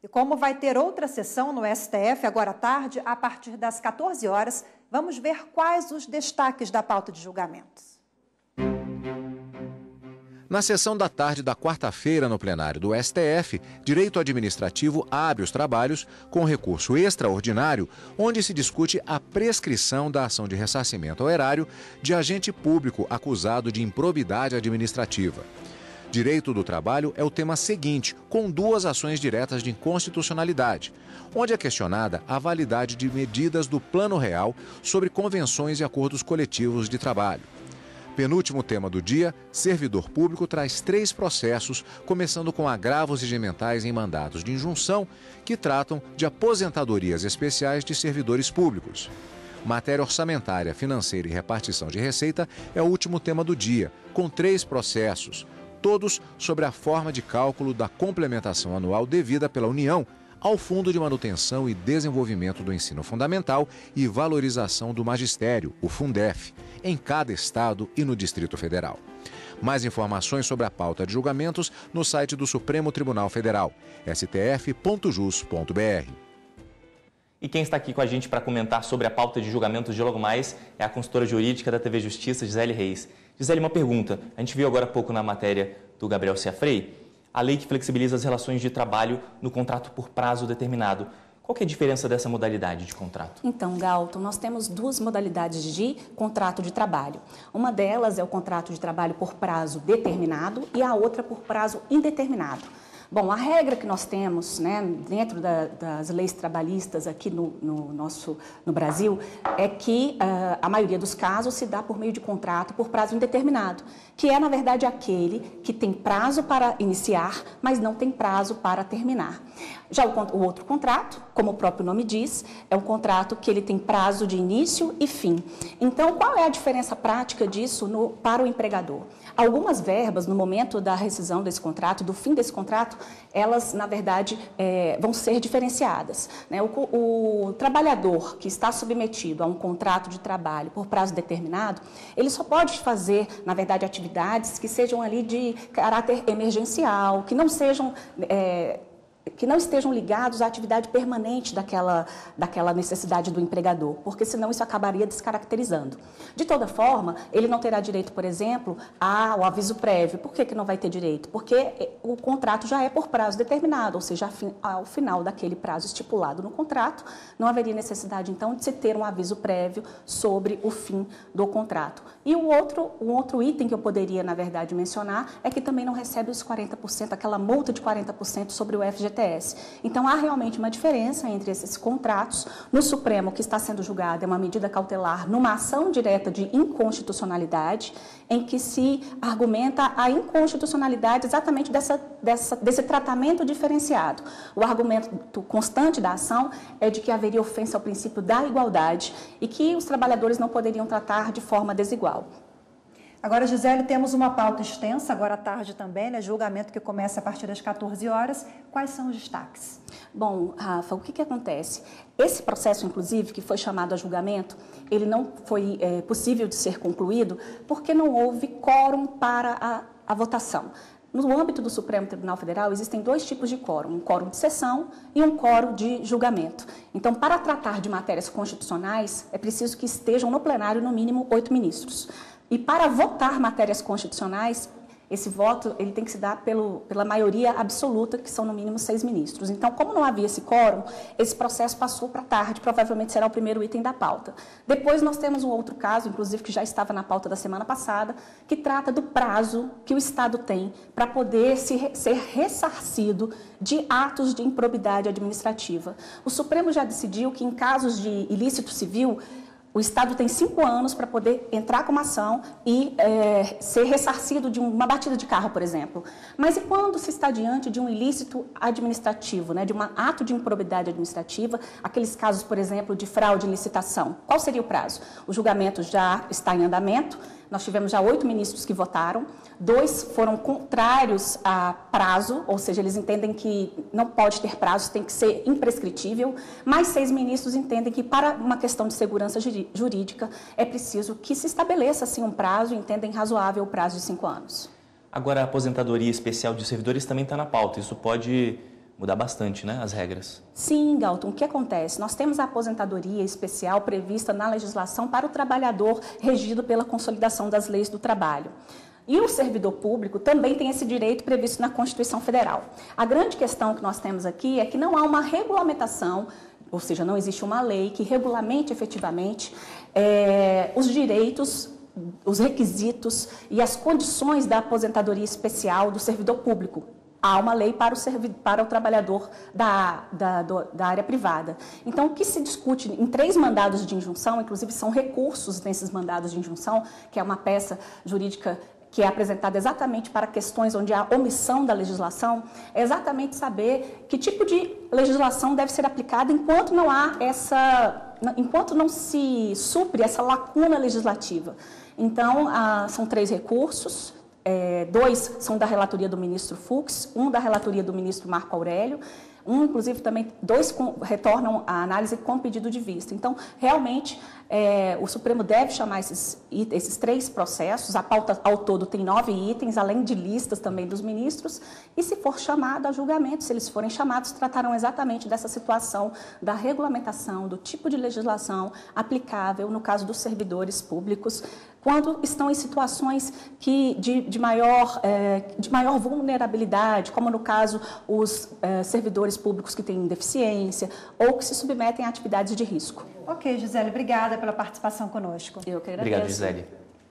E como vai ter outra sessão no STF agora à tarde, a partir das 14 horas, vamos ver quais os destaques da pauta de julgamentos. Na sessão da tarde da quarta-feira no plenário do STF, Direito Administrativo abre os trabalhos com recurso extraordinário, onde se discute a prescrição da ação de ressarcimento ao erário de agente público acusado de improbidade administrativa. Direito do Trabalho é o tema seguinte, com 2 ações diretas de inconstitucionalidade, onde é questionada a validade de medidas do Plano Real sobre convenções e acordos coletivos de trabalho. Penúltimo tema do dia, servidor público traz 3 processos, começando com agravos regimentais em mandatos de injunção, que tratam de aposentadorias especiais de servidores públicos. Matéria orçamentária, financeira e repartição de receita é o último tema do dia, com 3 processos, todos sobre a forma de cálculo da complementação anual devida pela União ao Fundo de Manutenção e Desenvolvimento do Ensino Fundamental e Valorização do Magistério, o Fundef, em cada estado e no Distrito Federal. Mais informações sobre a pauta de julgamentos no site do Supremo Tribunal Federal, stf.jus.br. E quem está aqui com a gente para comentar sobre a pauta de julgamentos de logo mais é a consultora jurídica da TV Justiça, Gisele Reis. Gisele, uma pergunta. A gente viu agora há pouco na matéria do Gabriel Ciafrei a lei que flexibiliza as relações de trabalho no contrato por prazo determinado. Qual que é a diferença dessa modalidade de contrato? Então, Galton, nós temos 2 modalidades de contrato de trabalho. Uma delas é o contrato de trabalho por prazo determinado e a outra por prazo indeterminado. Bom, a regra que nós temos, né, dentro das leis trabalhistas aqui no Brasil é que a maioria dos casos se dá por meio de contrato por prazo indeterminado, que é, na verdade, aquele que tem prazo para iniciar, mas não tem prazo para terminar. Já o outro contrato, como o próprio nome diz, é um contrato que ele tem prazo de início e fim. Então, qual é a diferença prática disso para o empregador? Algumas verbas, no momento da rescisão desse contrato, do fim desse contrato, elas, na verdade, vão ser diferenciadas, né? O trabalhador que está submetido a um contrato de trabalho por prazo determinado, ele só pode fazer, na verdade, atividades que sejam ali de caráter emergencial, que não estejam ligados à atividade permanente daquela necessidade do empregador, porque senão isso acabaria descaracterizando. De toda forma, ele não terá direito, por exemplo, ao aviso prévio. Por que não vai ter direito? Porque o contrato já é por prazo determinado, ou seja, ao final daquele prazo estipulado no contrato, não haveria necessidade, então, de se ter um aviso prévio sobre o fim do contrato. E um outro item que eu poderia, na verdade, mencionar é que também não recebe os 40%, aquela multa de 40% sobre o FGTS. Então, há realmente uma diferença entre esses contratos. No Supremo, o que está sendo julgado é uma medida cautelar numa ação direta de inconstitucionalidade, em que se argumenta a inconstitucionalidade exatamente desse tratamento diferenciado. O argumento constante da ação é de que haveria ofensa ao princípio da igualdade e que os trabalhadores não poderiam tratar de forma desigual. Agora, Gisele, temos uma pauta extensa, agora à tarde também, né? Julgamento que começa a partir das 14 horas. Quais são os destaques? Bom, Rafa, o que acontece? Esse processo, inclusive, que foi chamado a julgamento, ele não foi possível de ser concluído porque não houve quórum para a votação. No âmbito do Supremo Tribunal Federal, existem 2 tipos de quórum, um quórum de sessão e um quórum de julgamento. Então, para tratar de matérias constitucionais, é preciso que estejam no plenário, no mínimo, 8 ministros. E para votar matérias constitucionais, esse voto ele tem que se dar pela maioria absoluta, que são no mínimo 6 ministros. Então, como não havia esse quórum, esse processo passou para tarde, provavelmente será o primeiro item da pauta. Depois nós temos um outro caso, inclusive que já estava na pauta da semana passada, que trata do prazo que o Estado tem para poder ser ressarcido de atos de improbidade administrativa. O Supremo já decidiu que em casos de ilícito civil, o Estado tem 5 anos para poder entrar com uma ação e ser ressarcido de uma batida de carro, por exemplo. Mas e quando se está diante de um ilícito administrativo, né, de um ato de improbidade administrativa, aqueles casos, por exemplo, de fraude em licitação? Qual seria o prazo? O julgamento já está em andamento. Nós tivemos já 8 ministros que votaram, 2 foram contrários a prazo, ou seja, eles entendem que não pode ter prazo, tem que ser imprescritível, mais 6 ministros entendem que para uma questão de segurança jurídica é preciso que se estabeleça assim um prazo e entendem razoável o prazo de 5 anos. Agora, a aposentadoria especial de servidores também está na pauta. Isso pode mudar bastante, né, as regras. Sim, Galton, o que acontece? Nós temos a aposentadoria especial prevista na legislação para o trabalhador regido pela consolidação das leis do trabalho. E o servidor público também tem esse direito previsto na Constituição Federal. A grande questão que nós temos aqui é que não há uma regulamentação, ou seja, não existe uma lei que regulamente efetivamente os direitos, os requisitos e as condições da aposentadoria especial do servidor público. Há uma lei para o trabalhador da área privada. Então, o que se discute em 3 mandados de injunção, inclusive são recursos nesses mandados de injunção, que é uma peça jurídica que é apresentada exatamente para questões onde há omissão da legislação, é exatamente saber que tipo de legislação deve ser aplicada enquanto não se supre essa lacuna legislativa. Então, são 3 recursos. 2 são da relatoria do ministro Fux, 1 da relatoria do ministro Marco Aurélio, inclusive também 2 retornam à análise com pedido de vista. Então, realmente, o Supremo deve chamar esses 3 processos, a pauta ao todo tem 9 itens, além de listas também dos ministros, e se for chamado a julgamento, se eles forem chamados, tratarão exatamente dessa situação da regulamentação, do tipo de legislação aplicável no caso dos servidores públicos, quando estão em situações de maior vulnerabilidade, como no caso os servidores públicos que têm deficiência ou que se submetem a atividades de risco. Ok, Gisele, obrigada pela participação conosco. Eu que agradeço. Obrigado, Gisele.